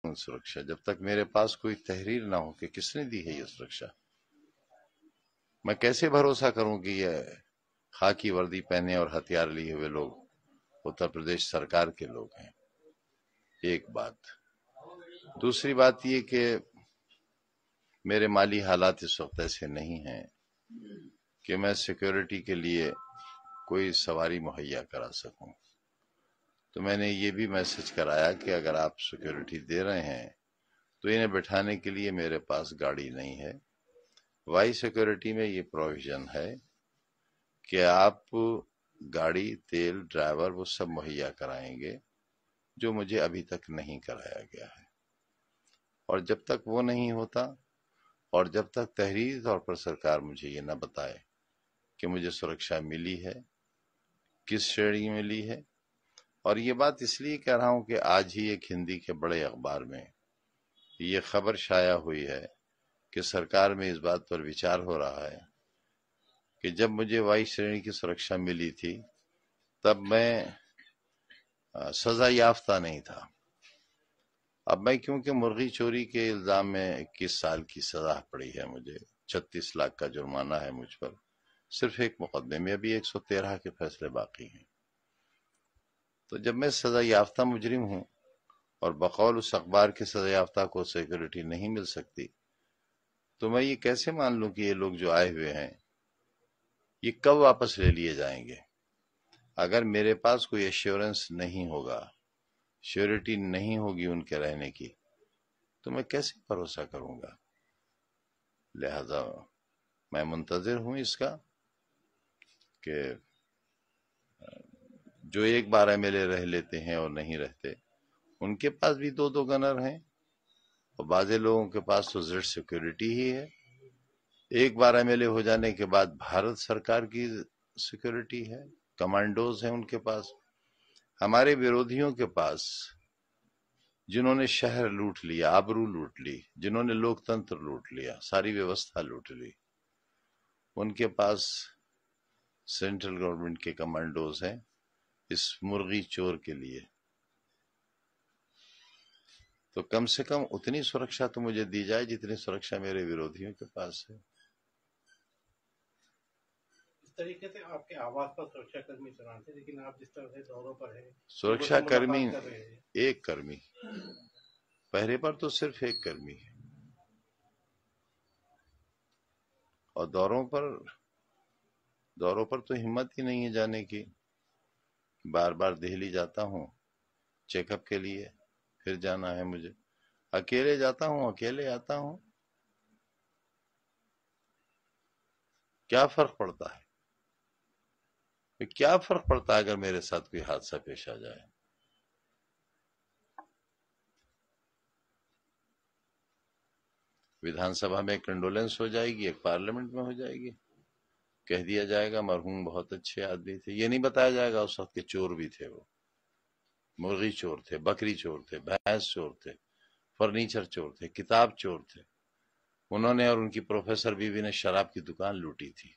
सुरक्षा जब तक मेरे पास कोई तहरीर ना हो कि किसने दी है ये सुरक्षा। मैं कैसे भरोसा करूं कि ये खाकी वर्दी पहने और हथियार लिए हुए लोग उत्तर प्रदेश सरकार के लोग हैं। एक बात। दूसरी बात ये कि मेरे माली हालात इस वक्त ऐसे नहीं हैं कि मैं सिक्योरिटी के लिए कोई सवारी मुहैया करा सकूं। तो मैंने ये भी मैसेज कराया कि अगर आप सिक्योरिटी दे रहे हैं तो इन्हें बिठाने के लिए मेरे पास गाड़ी नहीं है। वाई सिक्योरिटी में ये प्रोविजन है कि आप गाड़ी, तेल, ड्राइवर वो सब मुहैया कराएंगे, जो मुझे अभी तक नहीं कराया गया है। और जब तक वो नहीं होता और जब तक तहरीरी तौर पर सरकार मुझे ये न बताए कि मुझे सुरक्षा मिली है, किस श्रेणी में मिली है। और ये बात इसलिए कह रहा हूं कि आज ही एक हिंदी के बड़े अखबार में ये खबर शाया हुई है कि सरकार में इस बात पर विचार हो रहा है कि जब मुझे वाई श्रेणी की सुरक्षा मिली थी तब मैं सजा याफ्ता नहीं था। अब मैं क्योंकि मुर्गी चोरी के इल्जाम में 21 साल की सजा पड़ी है, मुझे 36 लाख का जुर्माना है मुझ पर, सिर्फ एक मुकदमे में अभी 113 के फैसले बाकी हैं। तो जब मैं सजा याफ्ता मुजरिम हूं और बकौल उस अखबार के सजा याफ्ता को सिक्योरिटी नहीं मिल सकती, तो मैं ये कैसे मान लूं कि ये लोग जो आए हुए हैं ये कब वापस ले लिए जाएंगे। अगर मेरे पास कोई एश्योरेंस नहीं होगा, श्योरिटी नहीं होगी उनके रहने की, तो मैं कैसे भरोसा करूंगा। लिहाजा मैं मुंतजिर हूं इसका कि जो एक बार एमएलए रह लेते हैं और नहीं रहते, उनके पास भी दो दो गनर हैं और बाजे लोगों के पास तो जेड सिक्योरिटी ही है। एक बार एमएलए हो जाने के बाद भारत सरकार की सिक्योरिटी है, कमांडोज हैं उनके पास। हमारे विरोधियों के पास, जिन्होंने शहर लूट लिया, आबरू लूट ली, जिन्होंने लोकतंत्र लूट लिया, सारी व्यवस्था लूट ली, उनके पास सेंट्रल गवर्नमेंट के कमांडोज हैं इस मुर्गी चोर के लिए। तो कम से कम उतनी सुरक्षा तो मुझे दी जाए जितनी सुरक्षा मेरे विरोधियों के पास है। इस तरीके से आपके आवास पर सुरक्षा कर्मी तैनात थे, लेकिन आप जिस तरह से दौरों पर है, सुरक्षा कर्मी एक कर्मी, पहरे पर तो सिर्फ एक कर्मी है, और दौरों पर तो हिम्मत ही नहीं है जाने की। बार बार दिल्ली जाता हूं चेकअप के लिए, फिर जाना है मुझे, अकेले जाता हूं, अकेले आता हूं। क्या फर्क पड़ता है, क्या फर्क पड़ता है अगर मेरे साथ कोई हादसा पेश आ जाए। विधानसभा में कंडोलेंस हो जाएगी, एक पार्लियामेंट में हो जाएगी, कह दिया जाएगा मरहूम बहुत अच्छे आदमी थे। ये नहीं बताया जाएगा उस वक्त के चोर भी थे, वो मुर्गी चोर थे, बकरी चोर थे, भैंस चोर थे, फर्नीचर चोर थे, किताब चोर थे। उन्होंने और उनकी प्रोफेसर बीवी ने शराब की दुकान लूटी थी।